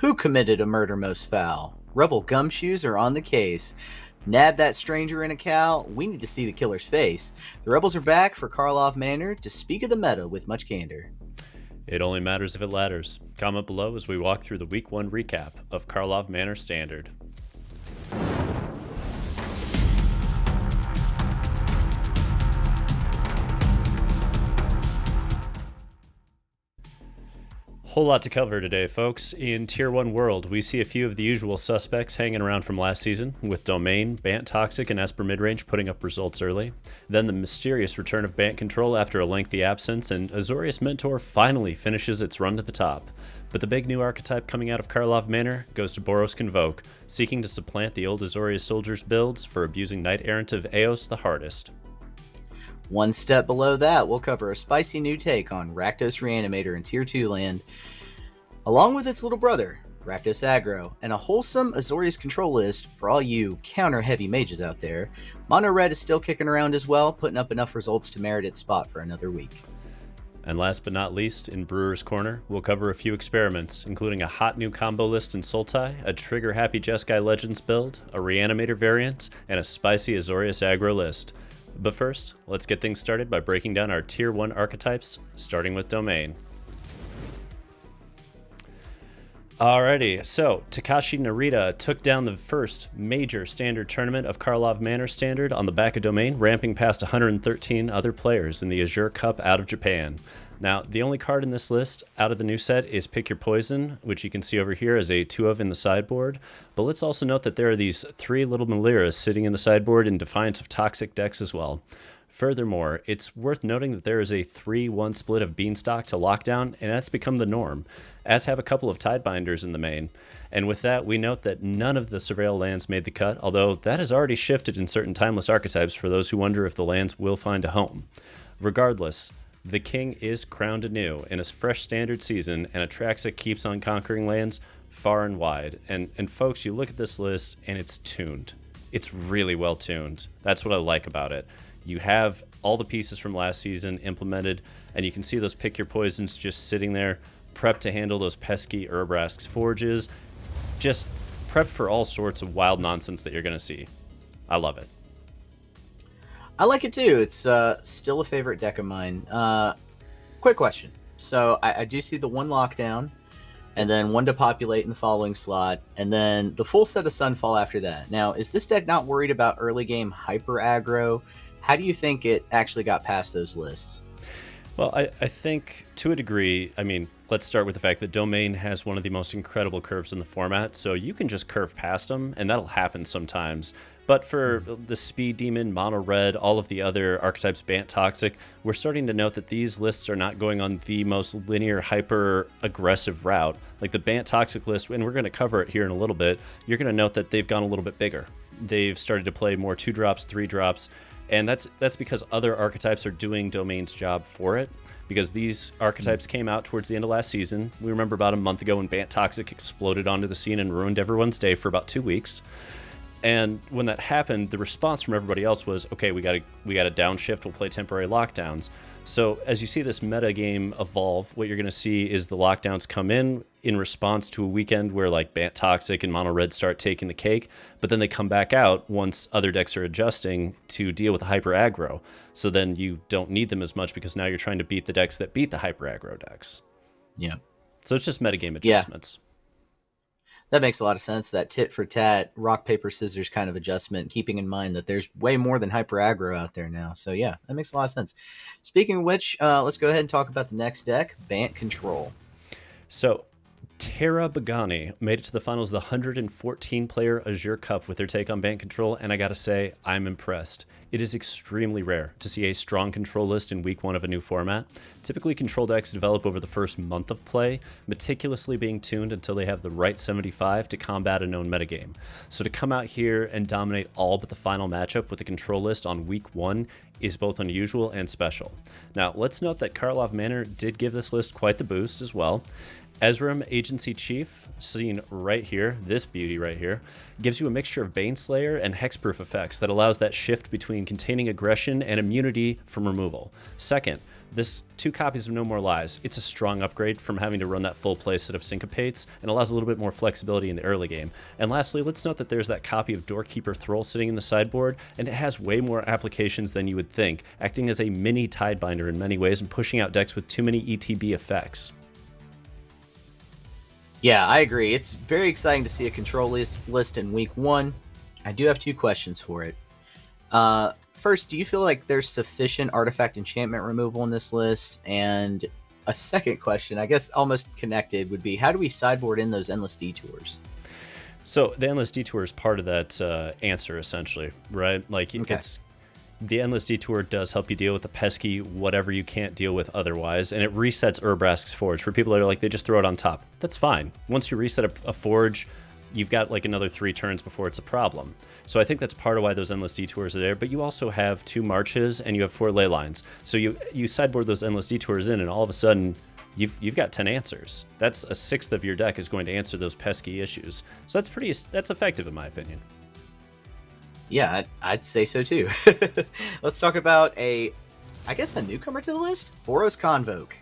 Who committed a murder most foul? Rebel gumshoes are on the case. Nab that stranger in a cow. We need to see the killer's face. The rebels are back for Karlov Manor to speak of the meta with much candor. It only matters if it ladders. Comment below as we walk through the Week 1 recap of Karlov Manor Standard. Whole lot to cover today, folks. In Tier 1 World, we see a few of the usual suspects hanging around from last season, with Domain, Bant Toxic, and Esper Midrange putting up results early. Then the mysterious return of Bant Control after a lengthy absence, and Azorius Mentor finally finishes its run to the top. But the big new archetype coming out of Karlov Manor goes to Boros Convoke, seeking to supplant the old Azorius Soldiers builds for abusing Knight Errant of Eos the hardest. One step below that, we'll cover a spicy new take on Rakdos Reanimator in Tier 2 land, along with its little brother, Rakdos Aggro, and a wholesome Azorius Control list for all you counter-heavy mages out there. Mono Red is still kicking around as well, putting up enough results to merit its spot for another week. And last but not least, in Brewer's Corner, we'll cover a few experiments, including a hot new combo list in Sultai, a trigger-happy Jeskai Legends build, a Reanimator variant, and a spicy Azorius Aggro list. But first, let's get things started by breaking down our Tier 1 archetypes, starting with Domain. Alrighty, so Takashi Narita took down the first major standard tournament of Karlov Manor Standard on the back of Domain, ramping past 113 other players in the Azure Cup out of Japan. Now, the only card in this list out of the new set is Pick Your Poison, which you can see over here as a 2 of in the sideboard. But let's also note that there are these 3 little Maliras sitting in the sideboard in defiance of toxic decks as well. Furthermore, it's worth noting that there is a 3-1 split of Beanstalk to Lockdown, and that's become the norm, as have a couple of Tidebinders in the main. And with that, we note that none of the Surveil lands made the cut, although that has already shifted in certain timeless archetypes for those who wonder if the lands will find a home. Regardless, the king is crowned anew in a fresh standard season, and Atraxa keeps on conquering lands far and wide. And folks, you look at this list, and it's tuned. It's really well tuned. That's what I like about it. You have all the pieces from last season implemented, and you can see those Pick Your Poisons just sitting there, prepped to handle those pesky Urbrask's Forges, just prepped for all sorts of wild nonsense that you're going to see. I love it. I like it too. It's still a favorite deck of mine. Quick question. So I do see the 1 Lockdown, and then 1 to populate in the following slot, and then the full set of Sunfall after that. Now, is this deck not worried about early game hyper aggro? How do you think it actually got past those lists? Well, I think to a degree, I mean, let's start with the fact that Domain has one of the most incredible curves in the format, so you can just curve past them, and that'll happen sometimes. But for the Speed Demon, Mono Red, all of the other archetypes, Bant Toxic, we're starting to note that these lists are not going on the most linear, hyper-aggressive route. Like the Bant Toxic list, and we're going to cover it here in a little bit, you're going to note that they've gone a little bit bigger. They've started to play more 2-drops, 3-drops, and that's because other archetypes are doing Domain's job for it, because these archetypes came out towards the end of last season. We remember about a month ago when Bant Toxic exploded onto the scene and ruined everyone's day for about 2 weeks. And when that happened, the response from everybody else was, okay, we got to downshift, we'll play temporary lockdowns. So as you see this meta game evolve, what you're going to see is the lockdowns come in response to a weekend where like Bant Toxic and Mono Red start taking the cake, but then they come back out once other decks are adjusting to deal with the hyper aggro. So then you don't need them as much because now you're trying to beat the decks that beat the hyper aggro decks. Yeah. So it's just metagame adjustments. Yeah. That makes a lot of sense, that tit for tat, rock, paper, scissors kind of adjustment, keeping in mind that there's way more than hyper aggro out there now. So yeah, that makes a lot of sense. Speaking of which, let's go ahead and talk about the next deck, Bant Control. So Terra Bagani made it to the finals of the 114-player Azure Cup with their take on Bant Control, and I gotta say, I'm impressed. It is extremely rare to see a strong control list in week 1 of a new format. Typically, control decks develop over the first month of play, meticulously being tuned until they have the right 75 to combat a known metagame. So to come out here and dominate all but the final matchup with a control list on week 1 is both unusual and special. Now, let's note that Karlov Manor did give this list quite the boost as well. Ezram Agency Chief, seen right here, this beauty right here, gives you a mixture of Baneslayer and Hexproof effects that allows that shift between containing aggression and immunity from removal. Second, This 2 copies of No More Lies, it's a strong upgrade from having to run that full play set of Syncopates, and allows a little bit more flexibility in the early game. And lastly, let's note that there's that copy of Doorkeeper Thrall sitting in the sideboard, and it has way more applications than you would think, acting as a mini Tidebinder in many ways and pushing out decks with too many ETB effects. Yeah, I agree. It's very exciting to see a control list in week 1. I do have 2 questions for it. First, do you feel like there's sufficient artifact enchantment removal in this list? And a second question, I guess almost connected, would be how do we sideboard in those endless detours? So the endless detour is part of that answer, essentially, right? Like, it's the endless detour does help you deal with the pesky whatever you can't deal with otherwise, and it resets Urbrask's Forge. For people that are like, they just throw it on top. That's fine. Once you reset a Forge, you've got like another 3 turns before it's a problem. So I think that's part of why those endless detours are there, but you also have 2 marches and you have 4 ley lines. So you sideboard those endless detours in, and all of a sudden you've got 10 answers. That's a 1/6 of your deck is going to answer those pesky issues. So that's effective in my opinion. Yeah, I'd say so too. Let's talk about I guess a newcomer to the list, Boros Convoke.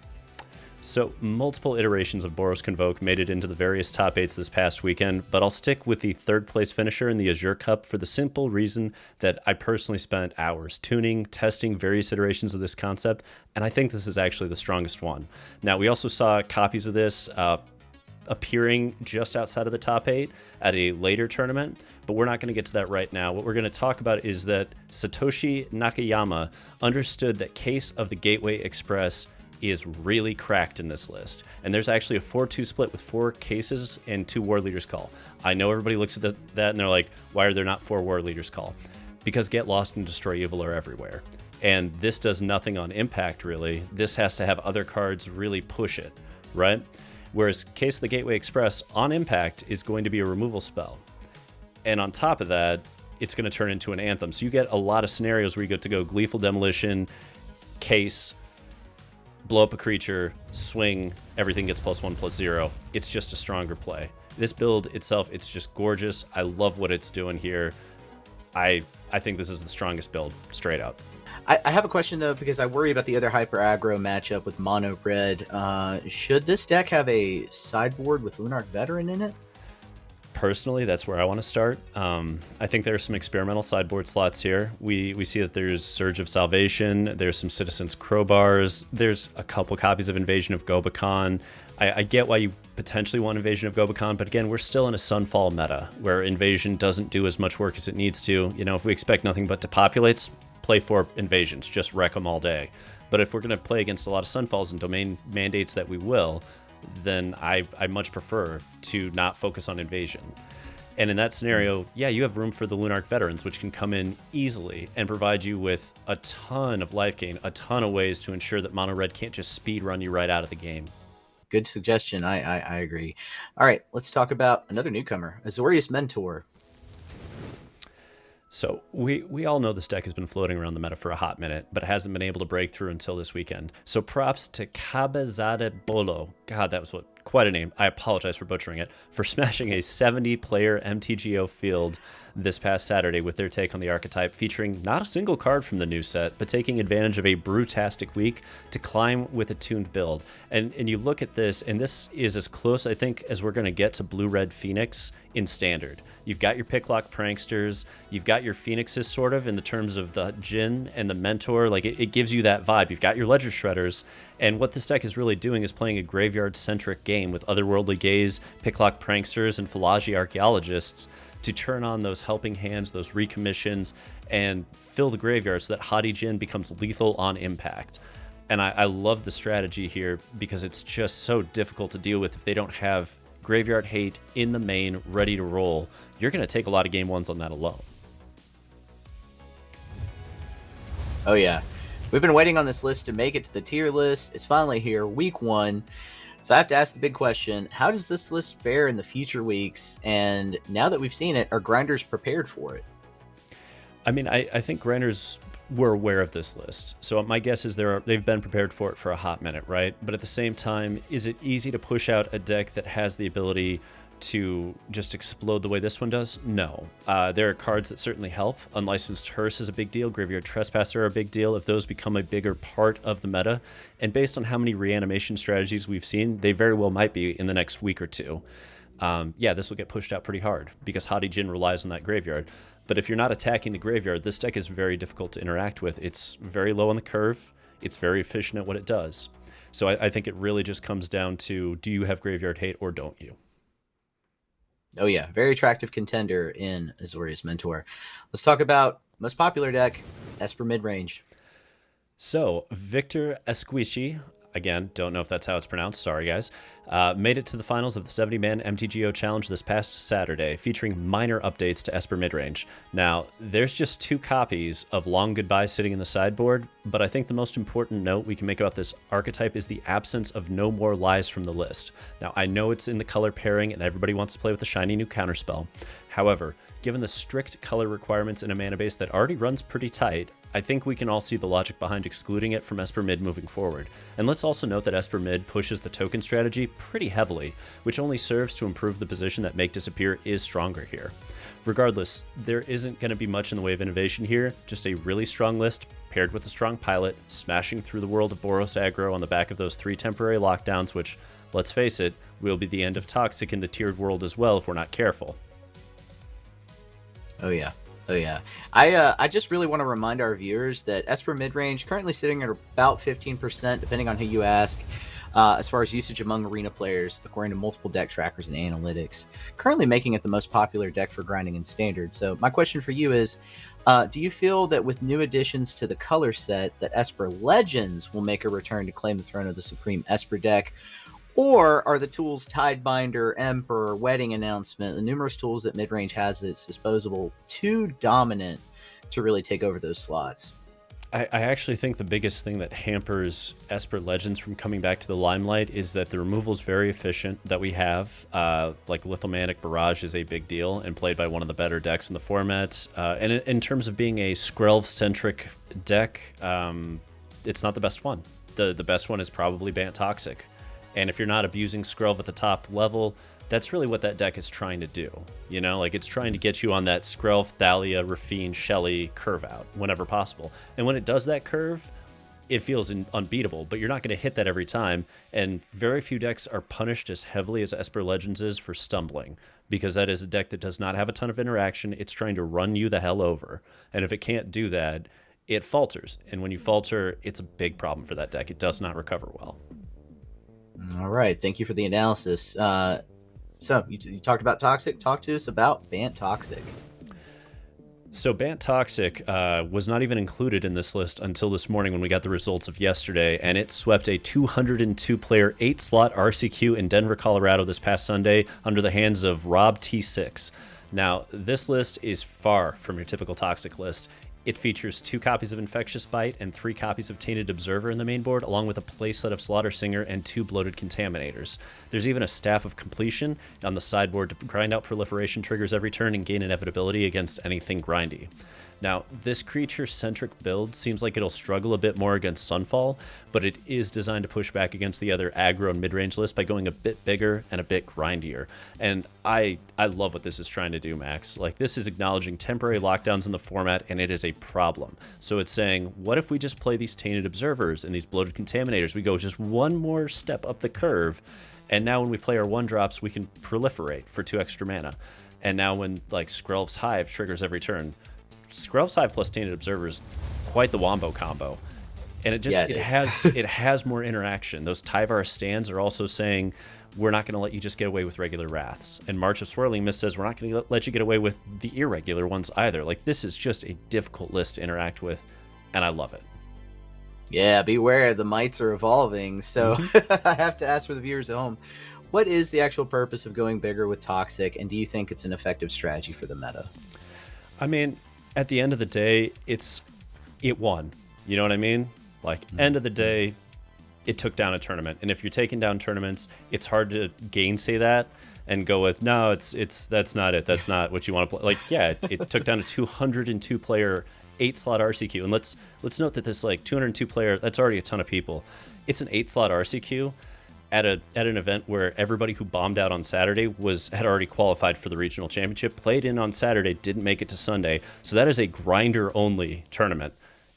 So multiple iterations of Boros Convoke made it into the various top 8s this past weekend, but I'll stick with the 3rd place finisher in the Azure Cup for the simple reason that I personally spent hours tuning, testing various iterations of this concept, and I think this is actually the strongest one. Now, we also saw copies of this appearing just outside of the top 8 at a later tournament, but we're not going to get to that right now. What we're going to talk about is that Satoshi Nakayama understood that Case of the Gateway Express is really cracked in this list. And there's actually a 4-2 split with 4 cases and 2 War Leaders Call. I know everybody looks at that and they're like, why are there not 4 War Leaders Call? Because Get Lost and Destroy Evil are everywhere. And this does nothing on impact, really. This has to have other cards really push it, right? Whereas Case of the Gateway Express on impact is going to be a removal spell. And on top of that, it's going to turn into an Anthem. So you get a lot of scenarios where you get to go Gleeful Demolition, Case, blow up a creature, swing, everything gets +1/+0. It's just a stronger play. This build itself, it's just gorgeous. I love what it's doing here. I think this is the strongest build, straight up. I have a question, though, because I worry about the other Hyper Aggro matchup with Mono Red. Should this deck have a sideboard with Lunarch Veteran in it? Personally, that's where I want to start. I think there are some experimental sideboard slots here. We see that there's Surge of Salvation, there's some Citizens Crowbars, there's a couple copies of Invasion of Gobakhan. I get why you potentially want Invasion of Gobakhan, but again, we're still in a Sunfall meta where Invasion doesn't do as much work as it needs to. You know, if we expect nothing but depopulates, play 4 Invasions, just wreck them all day. But if we're going to play against a lot of Sunfalls and domain mandates that we will, then I much prefer to not focus on Invasion. And in that scenario, yeah, you have room for the Lunarch Veterans, which can come in easily and provide you with a ton of life gain, a ton of ways to ensure that Mono Red can't just speed run you right out of the game. Good suggestion. I agree. All right, let's talk about another newcomer, Azorius Mentor. So we all know this deck has been floating around the meta for a hot minute, but it hasn't been able to break through until this weekend. So props to Cabezade Bolo. God, that was quite a name. I apologize for butchering it. For smashing a 70-player MTGO field this past Saturday with their take on the archetype, featuring not a single card from the new set, but taking advantage of a brutastic week to climb with a tuned build. And you look at this, and this is as close, I think, as we're going to get to Blue-Red Phoenix in Standard. You've got your Picklock Pranksters, you've got your Phoenixes sort of in the terms of the Djinn and the Mentor, like it gives you that vibe. You've got your Ledger Shredders, and what this deck is really doing is playing a graveyard-centric game with Otherworldly Gaze, Picklock Pranksters, and Philology Archaeologists to turn on those helping hands, those recommissions, and fill the graveyard so that Hadi Djinn becomes lethal on impact. And I love the strategy here because it's just so difficult to deal with if they don't have Graveyard Hate in the main, ready to roll. You're going to take a lot of game ones on that alone. Oh yeah, we've been waiting on this list to make it to the tier list. It's finally here, week 1. So I have to ask the big question, how does this list fare in the future weeks? And now that we've seen it, are grinders prepared for it? I mean, I think grinders were aware of this list. So my guess is they've been prepared for it for a hot minute, right? But at the same time, is it easy to push out a deck that has the ability to just explode the way this one does? No. There are cards that certainly help. Unlicensed Hearse is a big deal. Graveyard Trespasser are a big deal. If those become a bigger part of the meta, and based on how many reanimation strategies we've seen, they very well might be in the next week or two. Yeah, this will get pushed out pretty hard because Hadi Jin relies on that graveyard. But if you're not attacking the graveyard, this deck is very difficult to interact with. It's very low on the curve. It's very efficient at what it does. So I think it really just comes down to, do you have graveyard hate or don't you? Oh yeah, very attractive contender in Azorius Mentor. Let's talk about most popular deck, Esper Midrange. So Victor Esquichi, again, don't know if that's how it's pronounced, sorry guys, made it to the finals of the 70-man MTGO Challenge this past Saturday, featuring minor updates to Esper Midrange. Now, there's just 2 copies of Long Goodbye sitting in the sideboard, but I think the most important note we can make about this archetype is the absence of No More Lies from the list. Now, I know it's in the color pairing and everybody wants to play with the shiny new counterspell. However, given the strict color requirements in a mana base that already runs pretty tight, I think we can all see the logic behind excluding it from Esper Mid moving forward. And let's also note that Esper Mid pushes the token strategy pretty heavily, which only serves to improve the position that Make Disappear is stronger here. Regardless, there isn't going to be much in the way of innovation here, just a really strong list paired with a strong pilot, smashing through the world of Boros Aggro on the back of those 3 temporary lockdowns, which, let's face it, will be the end of Toxic in the tiered world as well if we're not careful. Oh yeah. Oh yeah. I just really want to remind our viewers that Esper Midrange currently sitting at about 15%, depending on who you ask, as far as usage among arena players, according to multiple deck trackers and analytics. Currently making it the most popular deck for grinding in Standard. So my question for you is, do you feel that with new additions to the color set, that Esper Legends will make a return to claim the throne of the Supreme Esper deck? Or are the tools Tidebinder, Emperor, Wedding Announcement, the numerous tools that Midrange has at its disposal, too dominant to really take over those slots? I actually think the biggest thing that hampers Esper Legends from coming back to the limelight is that the removal is very efficient that we have. Like Lithomantic Barrage is a big deal and played by one of the better decks in the format. And in terms of being a Skrelv-centric deck, it's not the best one. The best one is probably Bant Toxic. And if you're not abusing Skrelv at the top level, that's really what that deck is trying to do. You know, like it's trying to get you on that Skrelv, Thalia, Rafine, Shelly curve out whenever possible. And when it does that curve, it feels unbeatable, but you're not going to hit that every time. And very few decks are punished as heavily as Esper Legends is for stumbling, because that is a deck that does not have a ton of interaction. It's trying to run you the hell over. And if it can't do that, it falters. And when you falter, it's a big problem for that deck. It does not recover well. All right. Thank you for the analysis. So you talked about Toxic. Talk to us about Bant Toxic. So Bant Toxic was not even included in this list until this morning when we got the results of yesterday, and it swept a 202-player 8-slot RCQ in Denver, Colorado this past Sunday under the hands of Rob T6. Now, this list is far from your typical Toxic list. It features 2 copies of Infectious Bite and 3 copies of Tainted Observer in the main board, along with a playset of Slaughter Singer and 2 Bloated Contaminators. There's even a Staff of Completion on the sideboard to grind out proliferation triggers every turn and gain inevitability against anything grindy. Now, this creature-centric build seems like it'll struggle a bit more against Sunfall, but it is designed to push back against the other aggro and mid-range list by going a bit bigger and a bit grindier. And I love what this is trying to do, Max. Like, this is acknowledging temporary lockdowns in the format, and it is a problem. So it's saying, what if we just play these Tainted Observers and these Bloated Contaminators? We go just one more step up the curve, and now when we play our 1-drops, we can proliferate for 2 extra mana. And now when, like, Skrelv's Hive triggers every turn, Skrelv's Hive plus Tainted Observers, quite the wombo combo, and it just it has more interaction. Those Tyvar stands are also saying we're not going to let you just get away with regular Wraths, and March of Swirling Mist says we're not going to let you get away with the irregular ones either. Like, this is just a difficult list to interact with, and I love it. Yeah, beware, the mites are evolving. So I have to ask for the viewers at home, what is the actual purpose of going bigger with Toxic, and do you think it's an effective strategy for the meta? I mean, at the end of the day, it won. You know what I mean? Like, end of the day, it took down a tournament. And if you're taking down tournaments, it's hard to gainsay that and go with, no, that's not it. That's not what you want to play. Like, yeah, it took down a 202-player 8-slot RCQ. And let's note that this, like, 202-player, that's already a ton of people. It's an 8-slot RCQ. at an event where everybody who bombed out on Saturday had already qualified for the regional championship, played in on Saturday, didn't make it to Sunday. So that is a grinder only tournament.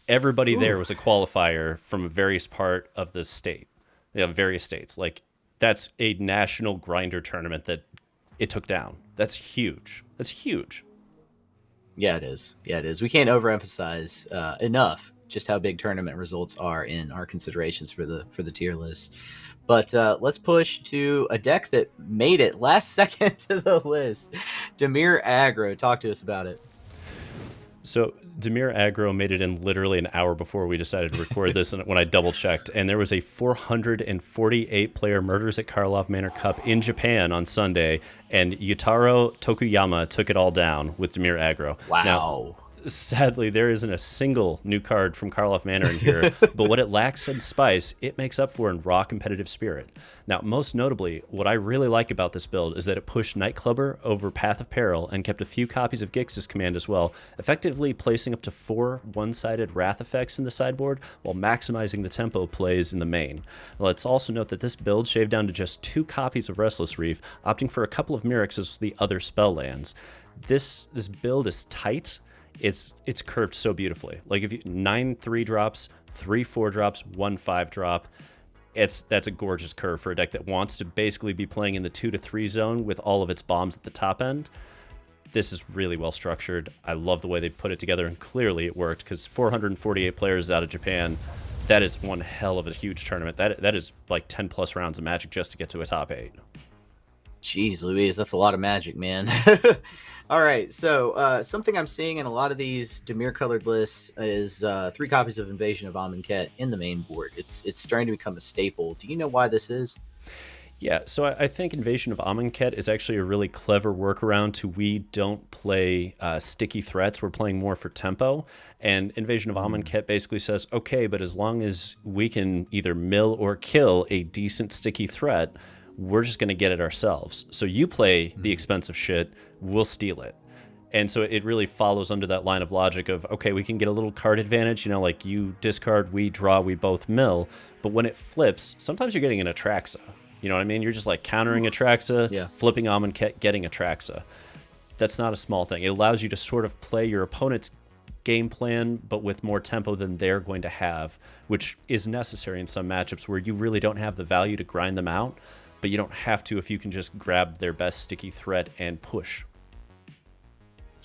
Everybody there was a qualifier from a various part of the state, various states. Like, that's a national grinder tournament that it took down. That's huge. That's huge. Yeah, it is. Yeah, it is. We can't overemphasize enough just how big tournament results are in our considerations for the tier list. But let's push to a deck that made it last second to the list. Dimir Aggro, talk to us about it. So Dimir Aggro made it in literally an hour before we decided to record this, and when I double checked, and there was a 448 player Murders at Karlov Manor Cup in Japan on Sunday, and Yutaro Tokuyama took it all down with Dimir Aggro. Wow. Now, sadly, there isn't a single new card from Karlov Manor in here, but what it lacks in spice, it makes up for in raw competitive spirit. Now, most notably, what I really like about this build is that it pushed Nightclubber over Path of Peril and kept a few copies of Gix's command as well, effectively placing up to 4 one-sided Wrath effects in the sideboard while maximizing the tempo plays in the main. Let's also note that this build shaved down to just 2 copies of Restless Reef, opting for a couple of Myrics as the other spell lands. This build is tight. It's curved so beautifully. Like, if you 9 3-drops, 3 4-drops, 1 5-drop, that's a gorgeous curve for a deck that wants to basically be playing in the 2 to 3 zone with all of its bombs at the top end. This is really well structured. I love the way they put it together, and clearly it worked, because 448 players out of Japan, that is one hell of a huge tournament. That is like 10 plus rounds of Magic just to get to a top 8. Jeez Louise, that's a lot of Magic, man. All right, so something I'm seeing in a lot of these Dimir-colored lists is 3 copies of Invasion of Amonkhet in the main board. It's starting to become a staple. Do you know why this is? Yeah, so I think Invasion of Amonkhet is actually a really clever workaround to we don't play sticky threats. We're playing more for tempo. And Invasion of Amonkhet basically says, okay, but as long as we can either mill or kill a decent sticky threat, we're just going to get it ourselves. So you play the expensive shit, we'll steal it. And so it really follows under that line of logic of, okay, we can get a little card advantage, like you discard, we draw, we both mill. But when it flips, sometimes you're getting an Atraxa. You know what I mean? You're just like countering Atraxa, flipping Amonkhet, getting Atraxa. That's not a small thing. It allows you to sort of play your opponent's game plan, but with more tempo than they're going to have, which is necessary in some matchups where you really don't have the value to grind them out. But you don't have to if you can just grab their best sticky threat and push.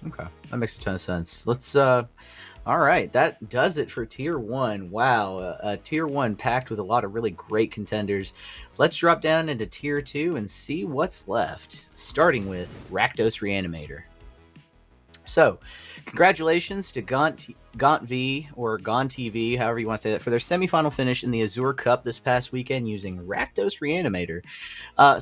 Okay, that makes a ton of sense. Let's, all right, that does it for Tier 1. Wow, Tier 1 packed with a lot of really great contenders. Let's drop down into Tier 2 and see what's left, starting with Rakdos Reanimator. So, congratulations to Gaunt V, or Gaunt TV, however you want to say that, for their semifinal finish in the Azure Cup this past weekend using Rakdos Reanimator.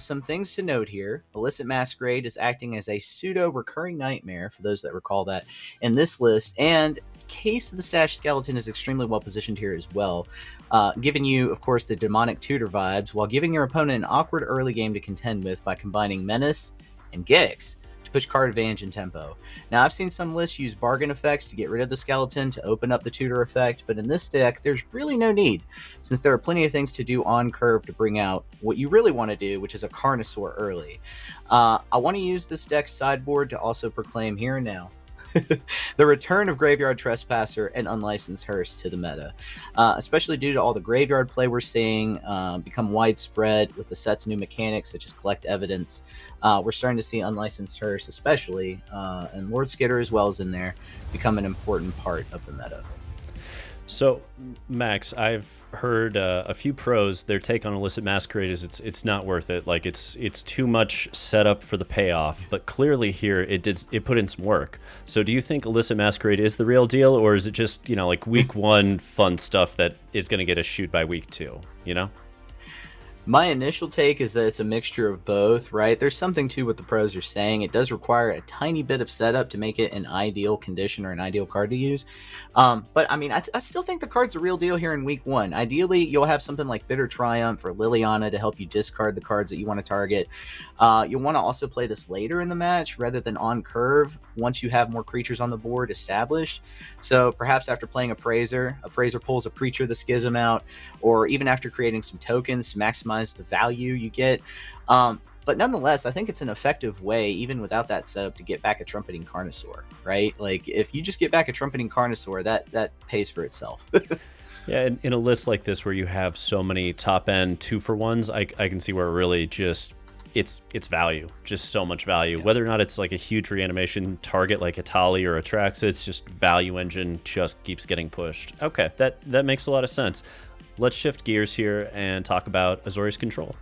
Some things to note here. Illicit Masquerade is acting as a pseudo-recurring nightmare, for those that recall that, in this list, and Case of the Stash Skeleton is extremely well positioned here as well, giving you, of course, the demonic tutor vibes, while giving your opponent an awkward early game to contend with by combining Menace and Gix to push card advantage and tempo. Now, I've seen some lists use bargain effects to get rid of the skeleton to open up the tutor effect, but in this deck, there's really no need, since there are plenty of things to do on curve to bring out what you really want to do, which is a Carnosaur early. I want to use this deck's sideboard to also proclaim here and now the return of Graveyard Trespasser and Unlicensed Hearse to the meta, especially due to all the graveyard play we're seeing become widespread with the set's new mechanics such as Collect Evidence. We're starting to see Unlicensed Hearse especially, and Lord Skitter as well as in there, become an important part of the meta. So, Max, I've heard a few pros, their take on Illicit Masquerade is it's not worth it. Like, it's too much setup for the payoff. But clearly here, it put in some work. So do you think Illicit Masquerade is the real deal, or is it just, like week 1 fun stuff that is going to get us shoot by week 2, My initial take is that it's a mixture of both, right? There's something to what the pros are saying. It does require a tiny bit of setup to make it an ideal condition or an ideal card to use. But I mean, I still think the card's a real deal here in week 1. Ideally, you'll have something like Bitter Triumph or Liliana to help you discard the cards that you want to target. You'll want to also play this later in the match rather than on curve once you have more creatures on the board established. So perhaps after playing Appraiser pulls a Preacher the Schism out, or even after creating some tokens to maximize maximize the value you get. But nonetheless, I think it's an effective way, even without that setup, to get back a Trumpeting Carnosaur, right? Like, if you just get back a Trumpeting Carnosaur, that pays for itself. Yeah, in a list like this where you have so many top-end 2-for-1s, I can see where it really just, it's value, just so much value. Yeah. Whether or not it's like a huge reanimation target like Itali or Atraxa, it's just value engine just keeps getting pushed. Okay, that makes a lot of sense. Let's shift gears here and talk about Azorius Control.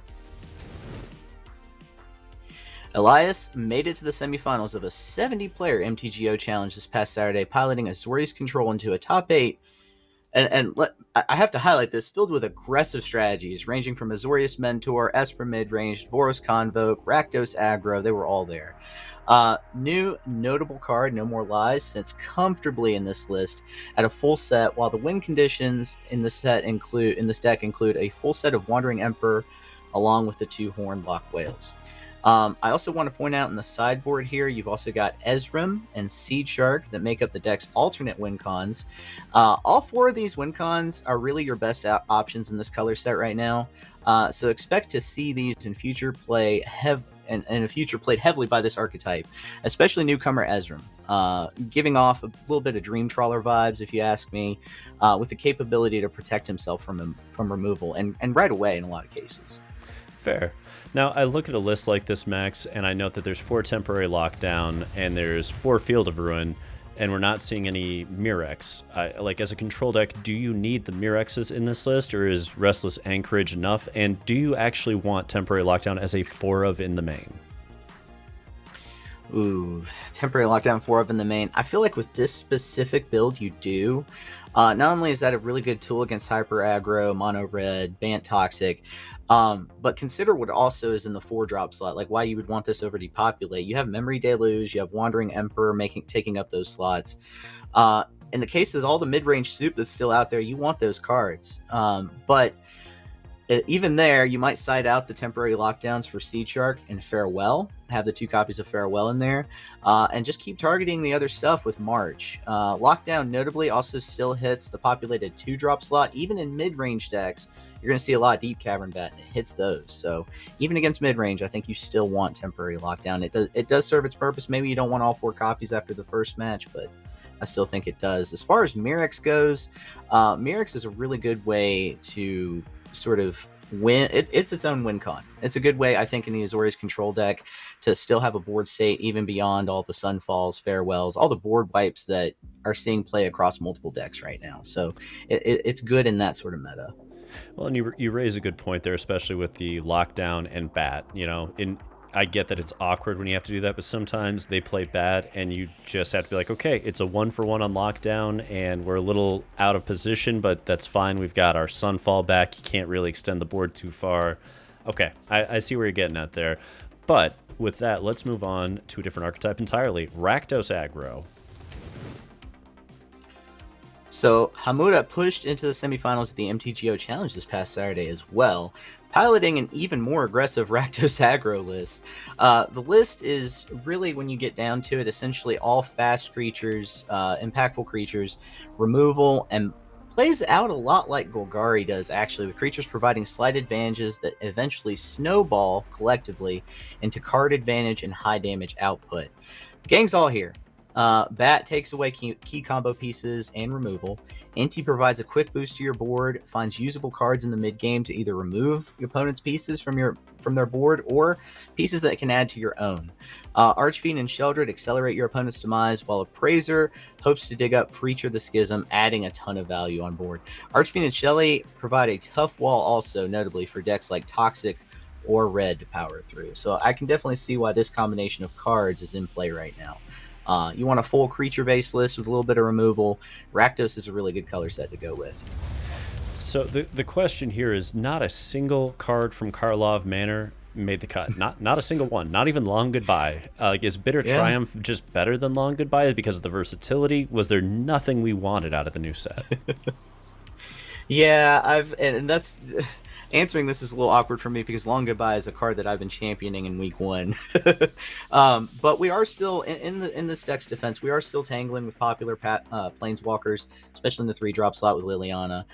Elias made it to the semifinals of a 70-player MTGO challenge this past Saturday, piloting Azorius Control into a top 8. I have to highlight this, filled with aggressive strategies ranging from Azorius Mentor, Esper Midrange, Boros Convoke, Rakdos Aggro. They were all there. New notable card, No More Lies, sits comfortably in this list at a full set, while the win conditions in this deck include a full set of Wandering Emperor along with the 2 Horned Lock Whales. I also want to point out in the sideboard here, you've also got Ezram and Seed Shark that make up the deck's alternate win cons. All 4 of these win cons are really your best options in this color set right now. So expect to see these in future play in a future played heavily by this archetype, especially newcomer Ezram, giving off a little bit of Dream Trawler vibes, if you ask me, with the capability to protect himself from removal, and right away in a lot of cases. Fair. Now, I look at a list like this, Max, and I note that there's 4 temporary lockdown and there's 4 Field of Ruin, and we're not seeing any Mirex. Like, as a control deck, do you need the Mirexes in this list, or is Restless Anchorage enough? And do you actually want temporary lockdown as a 4 of in the main? Ooh, temporary lockdown 4 of in the main. I feel like with this specific build, you do. Not only is that a really good tool against Hyper Aggro, Mono Red, Bant Toxic, but consider what also is in the 4-drop slot, like why you would want this over Depopulate. You have Memory Deluge, you have Wandering Emperor taking up those slots. In the cases, all the mid-range soup that's still out there, you want those cards. But even there, you might side out the temporary lockdowns for Seed Shark and Farewell, have the 2 copies of Farewell in there, and just keep targeting the other stuff with March. Lockdown notably also still hits the populated 2-drop slot, even in mid-range decks. You're going to see a lot of Deep Cavern Bat, and it hits those. So even against mid-range, I think you still want temporary lockdown. It does serve its purpose. Maybe you don't want all 4 copies after the first match, but I still think it does. As far as Mirex goes, Mirex is a really good way to sort of win. It's its own win con. It's a good way, I think, in the Azorius Control deck to still have a board state even beyond all the Sunfalls, Farewells, all the board wipes that are seeing play across multiple decks right now. So it's good in that sort of meta. Well, and you raise a good point there, especially with the lockdown and bat. I get that it's awkward when you have to do that, but sometimes they play bad, and you just have to be like, okay, it's a 1-for-1 on lockdown, and we're a little out of position, but that's fine. We've got our Sunfall back. You can't really extend the board too far. Okay, I see where you're getting at there. But with that, let's move on to a different archetype entirely. Rakdos Aggro. So Hamura pushed into the semifinals of the MTGO Challenge this past Saturday as well, piloting an even more aggressive Rakdos Aggro list. The list is really, when you get down to it, essentially all fast creatures, impactful creatures, removal, and plays out a lot like Golgari does, actually, with creatures providing slight advantages that eventually snowball collectively into card advantage and high damage output. The gang's all here. Bat takes away key combo pieces and removal. Inti provides a quick boost to your board, finds usable cards in the mid-game to either remove your opponent's pieces from their board or pieces that can add to your own. Archfiend and Sheldred accelerate your opponent's demise, while Appraiser hopes to dig up Preacher the Schism, adding a ton of value on board. Archfiend and Shelly provide a tough wall also, notably for decks like Toxic or Red to power through. So I can definitely see why this combination of cards is in play right now. You want a full creature-based list with a little bit of removal. Rakdos is a really good color set to go with. So the question here is, not a single card from Karlov Manor made the cut. Not a single one. Not even Long Goodbye. Is Bitter Triumph just better than Long Goodbye because of the versatility? Was there nothing we wanted out of the new set? Yeah, and Answering this is a little awkward for me because Long Goodbye is a card that I've been championing in week 1. But we are still in this deck's defense. We are still tangling with popular planeswalkers, especially in the 3-drop slot with Liliana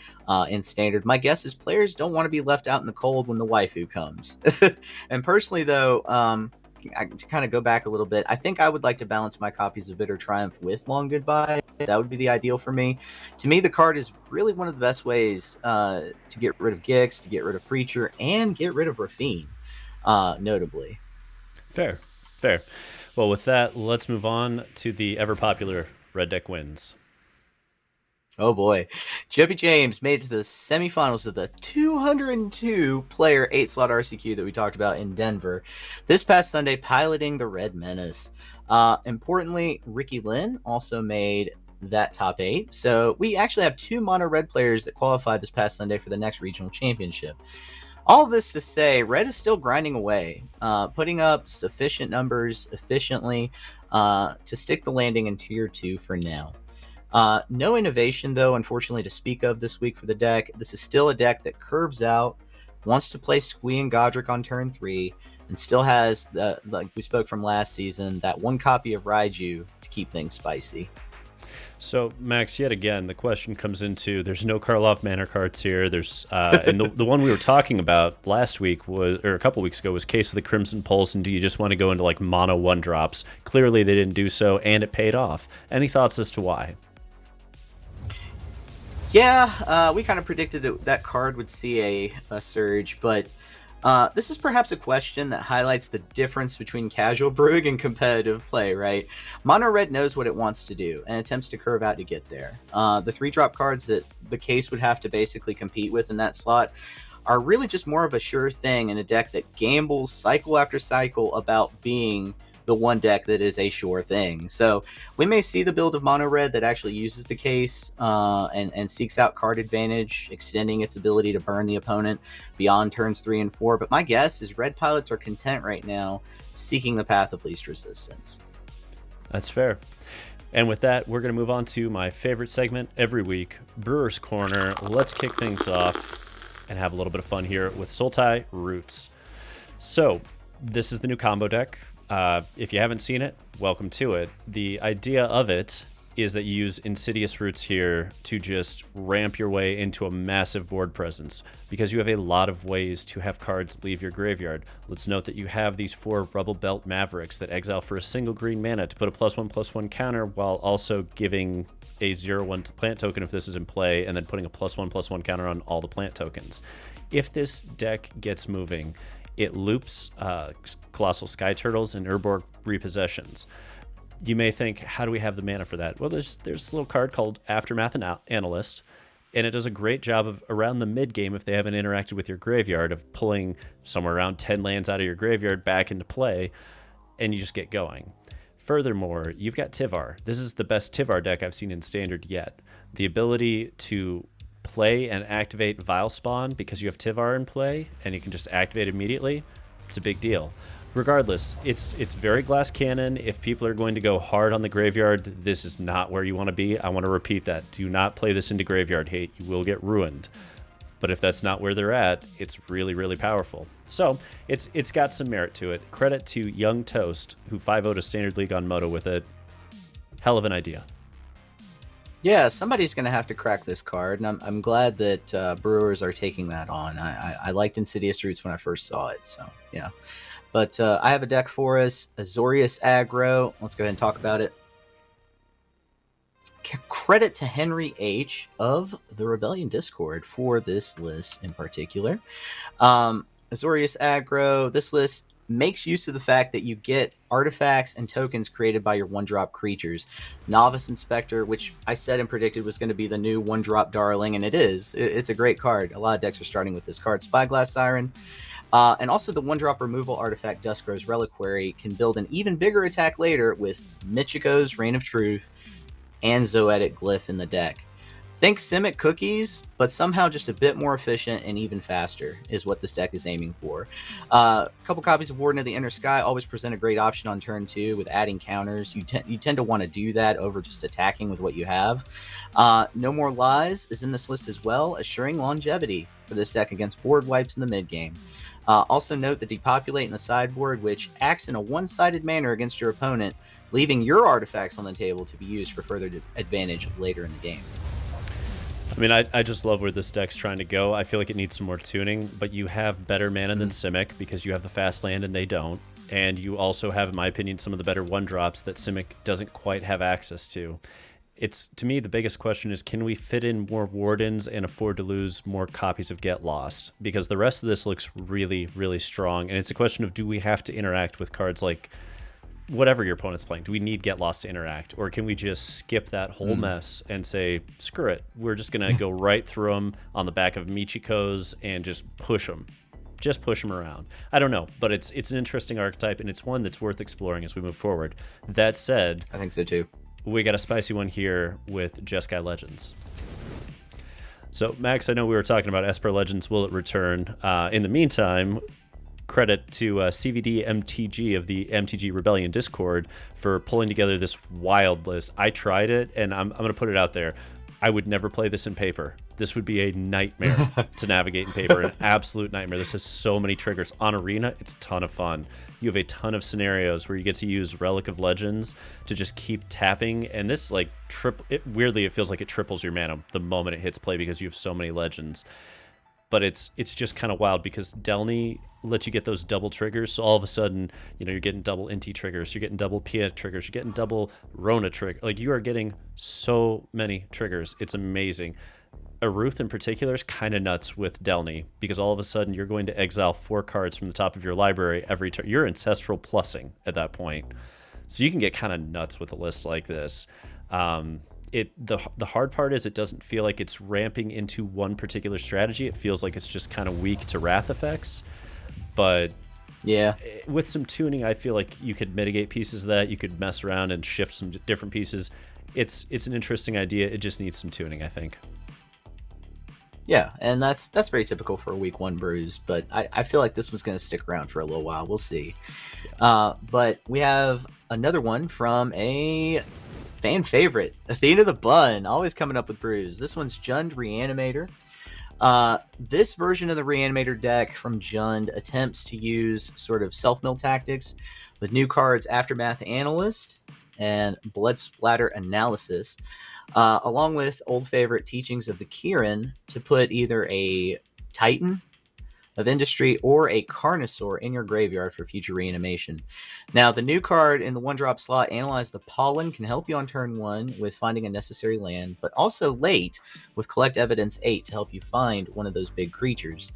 in standard. My guess is players don't want to be left out in the cold when the waifu comes. And personally, though, to kind of go back a little bit, I think I would like to balance my copies of Bitter Triumph with Long Goodbye. That would be the ideal for me. To me, the card is really one of the best ways to get rid of Gix, to get rid of Preacher, and get rid of Rafine, notably. Fair. Well, with that, let's move on to the ever-popular Red Deck wins. Oh boy. Joby James made it to the semifinals of the 202-player 8-slot RCQ that we talked about in Denver this past Sunday, piloting the Red Menace. Importantly, Ricky Lynn also made that top 8. So we actually have 2 mono red players that qualified this past Sunday for the next regional championship. All this to say, Red is still grinding away, putting up sufficient numbers efficiently to stick the landing in Tier 2 for now. No innovation, though, unfortunately, to speak of this week for the deck. This is still a deck that curves out, wants to play Squee and Godric on turn 3, and still has, like we spoke from last season, that 1 copy of Raiju to keep things spicy. So, Max, yet again, the question comes into, there's no Karlov Manor cards here. There's and the one we were talking about last week or a couple weeks ago was Case of the Crimson Pulse, and do you just want to go into like mono 1-drops? Clearly they didn't do so, and it paid off. Any thoughts as to why? Yeah, we kind of predicted that card would see a surge, but this is perhaps a question that highlights the difference between casual brewing and competitive play, right? Mono Red knows what it wants to do and attempts to curve out to get there. The 3-drop cards that the case would have to basically compete with in that slot are really just more of a sure thing in a deck that gambles cycle after cycle about being the one deck that is a sure thing. So we may see the build of Mono Red that actually uses the case and seeks out card advantage, extending its ability to burn the opponent beyond turns 3 and 4. But my guess is Red pilots are content right now seeking the path of least resistance. That's fair. And with that, we're going to move on to my favorite segment every week, Brewer's Corner. Let's kick things off and have a little bit of fun here with Sultai Roots. So this is the new combo deck. If you haven't seen it, welcome to it. The idea of it is that you use Insidious Roots here to just ramp your way into a massive board presence, because you have a lot of ways to have cards leave your graveyard. Let's note that you have these 4 Rubble Belt Mavericks that exile for a single green mana to put a +1/+1 counter, while also giving a 0/1 plant token if this is in play, and then putting a +1/+1 counter on all the plant tokens. If this deck gets moving, it loops Colossal Sky Turtles and Urborg Repossessions. You may think, how do we have the mana for that? Well, there's this little card called Aftermath Analyst, and it does a great job of, around the mid-game, if they haven't interacted with your graveyard, of pulling somewhere around 10 lands out of your graveyard back into play, and you just get going. Furthermore, you've got Tivar. This is the best Tivar deck I've seen in Standard yet. The ability to play and activate Vile Spawn because you have Tivar in play and you can just activate immediately, it's a big deal. Regardless, it's very glass cannon. If people are going to go hard on the graveyard, this is not where you want to be. I want to repeat that. Do not play this into graveyard hate. You will get ruined. But if that's not where they're at, it's really, really powerful. So it's got some merit to it. Credit to Young Toast, who 5-0'd a Standard League on Moto with it. Hell of an idea. Yeah, somebody's going to have to crack this card, and I'm glad that Brewers are taking that on. I liked Insidious Roots when I first saw it, so yeah. But I have a deck for us, Azorius Aggro. Let's go ahead and talk about it. Credit to Henry H. of the Rebellion Discord for this list in particular. Azorius Aggro, this list makes use of the fact that you get artifacts and tokens created by your 1-drop creatures. Novice Inspector, which I said and predicted was going to be the new 1-drop darling, and it is. It's a great card. A lot of decks are starting with this card. Spyglass Siren. And also the 1-drop removal artifact Duskgrow's Reliquary can build an even bigger attack later with Michiko's Reign of Truth and Zoetic Glyph in the deck. Think Simic Cookies, but somehow just a bit more efficient and even faster is what this deck is aiming for. A couple copies of Warden of the Inner Sky always present a great option on turn 2 with adding counters. You tend to want to do that over just attacking with what you have. No More Lies is in this list as well, assuring longevity. for this deck against board wipes in the mid game. Also note the Depopulate in the sideboard, which acts in a one-sided manner against your opponent, leaving your artifacts on the table to be used for further advantage later in the game. I mean, I just love where this deck's trying to go. I feel like it needs some more tuning, but you have better mana than Simic because you have the fast land and they don't. And you also have, in my opinion, some of the better one-drops that Simic doesn't quite have access to. It's, to me, the biggest question is, can we fit in more Wardens and afford to lose more copies of Get Lost? Because the rest of this looks really, really strong. And it's a question of, do we have to interact with cards like whatever your opponent's playing? Do we need Get Lost to interact? Or can we just skip that whole mess and say, screw it, we're just going to go right through them on the back of Michiko's and just push them? Just push them around. I don't know, but it's an interesting archetype, and it's one that's worth exploring as we move forward. That said, I think so too. We got a spicy one here with Jeskai Legends. So, Max, I know we were talking about Esper Legends. Will it return? In the meantime, credit to CVD MTG of the MTG Rebellion Discord for pulling together this wild list. I tried it, and I'm going to put it out there. I would never play this in paper. This would be a nightmare to navigate in paper, an absolute nightmare. This has so many triggers. On Arena, it's a ton of fun. You have a ton of scenarios where you get to use Relic of Legends to just keep tapping, and this, like, weirdly, it feels like it triples your mana the moment it hits play because you have so many Legends. But it's just kind of wild because Delny lets you get those double triggers. So all of a sudden, you know, you're getting double Inti triggers, you're getting double Pia triggers, you're getting double Rona trigger. Like, you are getting so many triggers. It's amazing. Aruth in particular is kind of nuts with Delny because all of a sudden you're going to exile 4 cards from the top of your library every turn. You're ancestral plussing at that point. So you can get kind of nuts with a list like this. The hard part is it doesn't feel like it's ramping into one particular strategy. It feels like it's just kind of weak to wrath effects. But yeah, with some tuning, I feel like you could mitigate pieces of that. You could mess around and shift some different pieces. It's an interesting idea. It just needs some tuning, I think. Yeah, and that's very typical for a week 1 bruise, but I feel like this one's going to stick around for a little while. We'll see. But we have another one from a fan favorite, Athena the Bun, always coming up with brews. This one's Jund Reanimator. This version of the Reanimator deck from Jund attempts to use sort of self-mill tactics with new cards Aftermath Analyst and Blood Splatter Analysis, along with old favorite Teachings of the Kirin to put either a Titan of Industry or a Carnosaur in your graveyard for future reanimation. Now, the new card in the 1-drop slot, Analyze the Pollen, can help you on turn 1 with finding a necessary land, but also late with Collect Evidence 8 to help you find one of those big creatures.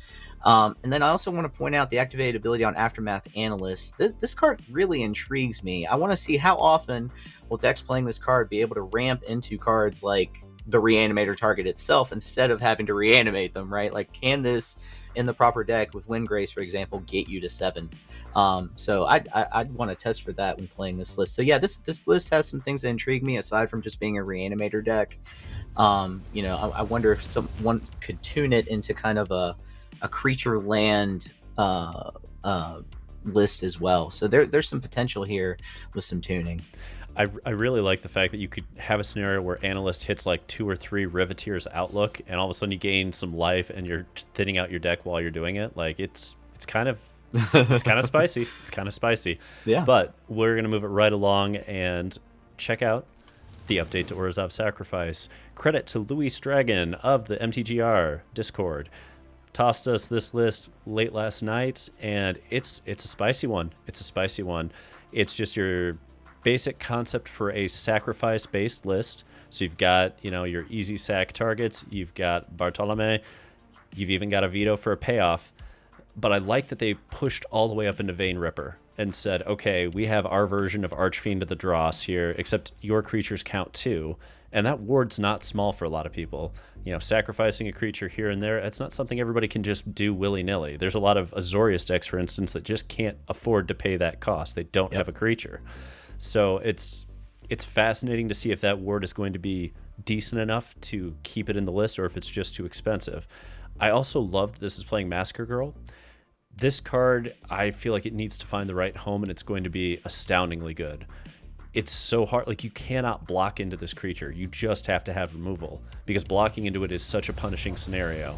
And then I also want to point out the activated ability on Aftermath Analyst. This card really intrigues me. I want to see how often will decks playing this card be able to ramp into cards like the Reanimator target itself instead of having to reanimate them, right? Like, can this, in the proper deck with Wind Grace, for example, get you to 7? So I'd want to test for that when playing this list. So yeah, this list has some things that intrigue me aside from just being a Reanimator deck. You know, I wonder if someone could tune it into kind of a creature land list as well. So there's some potential here with some tuning. I really like the fact that you could have a scenario where Analyst hits like 2 or 3 Riveteer's Outlook, and all of a sudden you gain some life, and you're thinning out your deck while you're doing it. Like, it's kind of spicy. It's kind of spicy. Yeah. But we're gonna move it right along and check out the update to Orzhov Sacrifice. Credit to Luis Dragon of the MTGR Discord. Tossed us this list late last night, and it's a spicy one. It's a spicy one. It's just your basic concept for a sacrifice-based list. So you've got, you know, your easy sack targets. You've got Bartolome. You've even got a veto for a payoff. But I like that they pushed all the way up into Vein Ripper and said, okay, we have our version of Archfiend of the Dross here, except your creatures count 2. And that ward's not small for a lot of people. You know, sacrificing a creature here and there, it's not something everybody can just do willy-nilly. There's a lot of Azorius decks, for instance, that just can't afford to pay that cost. They don't have a creature. So it's fascinating to see if that ward is going to be decent enough to keep it in the list or if it's just too expensive. I also love that this is playing Massacre Girl. This card, I feel like it needs to find the right home, and it's going to be astoundingly good. It's so hard. Like, you cannot block into this creature. You just have to have removal because blocking into it is such a punishing scenario.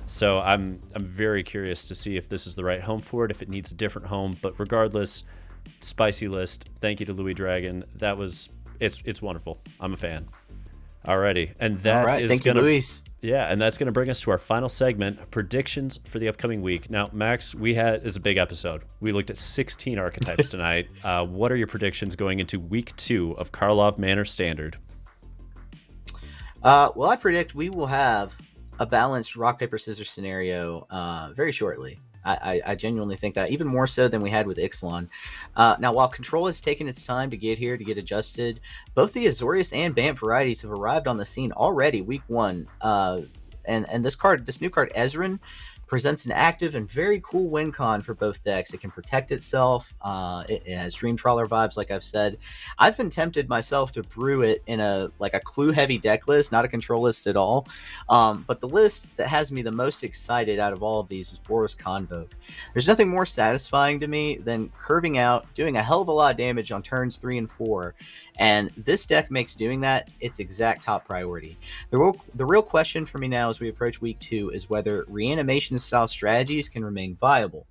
So I'm very curious to see if this is the right home for it, if it needs a different home. But regardless, spicy list. Thank you to Louis Dragon. It's wonderful. I'm a fan. Alrighty, and that All right, is thank you, Luis. Yeah, and that's gonna bring us to our final segment, predictions for the upcoming week. Now, Max, is a big episode. We looked at 16 archetypes tonight. What are your predictions going into week 2 of Karlov Manor Standard? Well, I predict we will have a balanced rock paper scissors scenario very shortly. I genuinely think that, even more so than we had with Ixalan. Now, while Control has taken its time to get here, to get adjusted, both the Azorius and Bant varieties have arrived on the scene already week 1. And this new card, Ezrin, presents an active and very cool win con for both decks. It can protect itself. It has Dream Trawler vibes, like I've said. I've been tempted myself to brew it in a clue-heavy deck list, not a control list at all. But the list that has me the most excited out of all of these is Boros Convoke. There's nothing more satisfying to me than curving out, doing a hell of a lot of damage on turns 3 and 4. And this deck makes doing that its exact top priority. The real question for me now as we approach week 2 is whether reanimation style strategies can remain viable.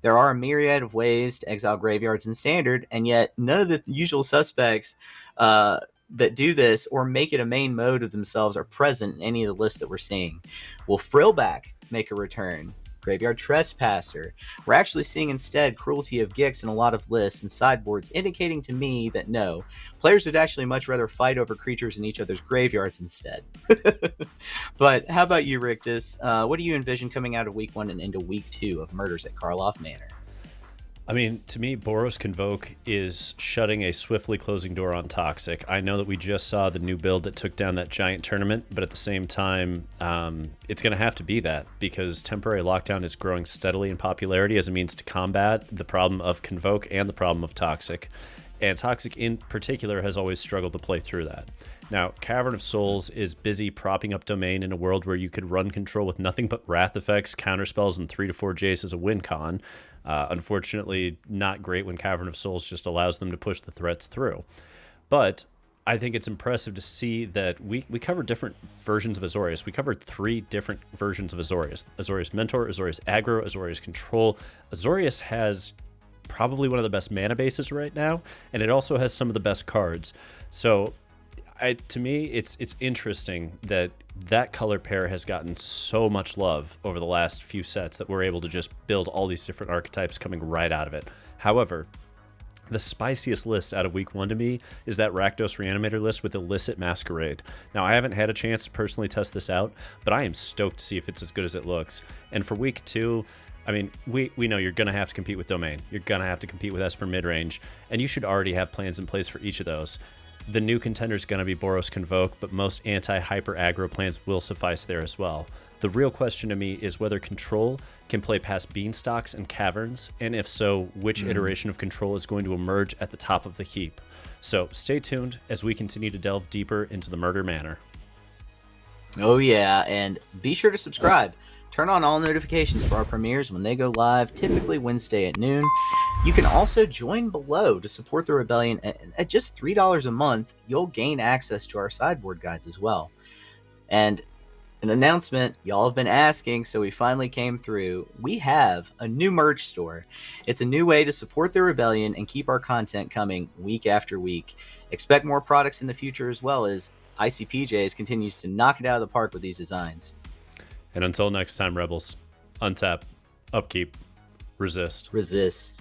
There are a myriad of ways to exile graveyards in Standard, and yet none of the usual suspects that do this or make it a main mode of themselves are present in any of the lists that we're seeing. Will Frillback make a return? Graveyard Trespasser. We're actually seeing instead Cruelty of Gix in a lot of lists and sideboards, indicating to me that no, players would actually much rather fight over creatures in each other's graveyards instead. But how about you, Rictus? What do you envision coming out of week 1 and into week 2 of Murders at Karlov Manor? I mean, to me, Boros Convoke is shutting a swiftly closing door on Toxic. I know that we just saw the new build that took down that giant tournament, but at the same time, it's going to have to be that, because Temporary Lockdown is growing steadily in popularity as a means to combat the problem of Convoke and the problem of Toxic. And Toxic in particular has always struggled to play through that. Now, Cavern of Souls is busy propping up Domain in a world where you could run control with nothing but wrath effects, counterspells, and 3 to 4 Jace as a win con. Unfortunately, not great when Cavern of Souls just allows them to push the threats through. But I think it's impressive to see that we covered different versions of Azorius. We covered 3 different versions of Azorius. Azorius Mentor, Azorius Aggro, Azorius Control. Azorius has probably one of the best mana bases right now, and it also has some of the best cards. So to me, it's interesting that color pair has gotten so much love over the last few sets that we're able to just build all these different archetypes coming right out of it. However, the spiciest list out of week 1 to me is that Rakdos Reanimator list with Illicit Masquerade. Now, I haven't had a chance to personally test this out, but I am stoked to see if it's as good as it looks. And for week 2, I mean, we know you're going to have to compete with Domain. You're going to have to compete with Esper Midrange, and you should already have plans in place for each of those. The new contender is going to be Boros Convoke, but most anti-hyper aggro plans will suffice there as well. The real question to me is whether Control can play past Beanstalks and Caverns, and if so, which iteration of Control is going to emerge at the top of the heap. So stay tuned as we continue to delve deeper into the Murder Manor. Oh yeah, and be sure to subscribe. Turn on all notifications for our premieres when they go live, typically Wednesday at noon. You can also join below to support the Rebellion. At just $3 a month, you'll gain access to our sideboard guides as well. And an announcement y'all have been asking, so we finally came through. We have a new merch store. It's a new way to support the Rebellion and keep our content coming week after week. Expect more products in the future, as well as ICPJs continues to knock it out of the park with these designs. And until next time, Rebels, untap, upkeep, resist. Resist.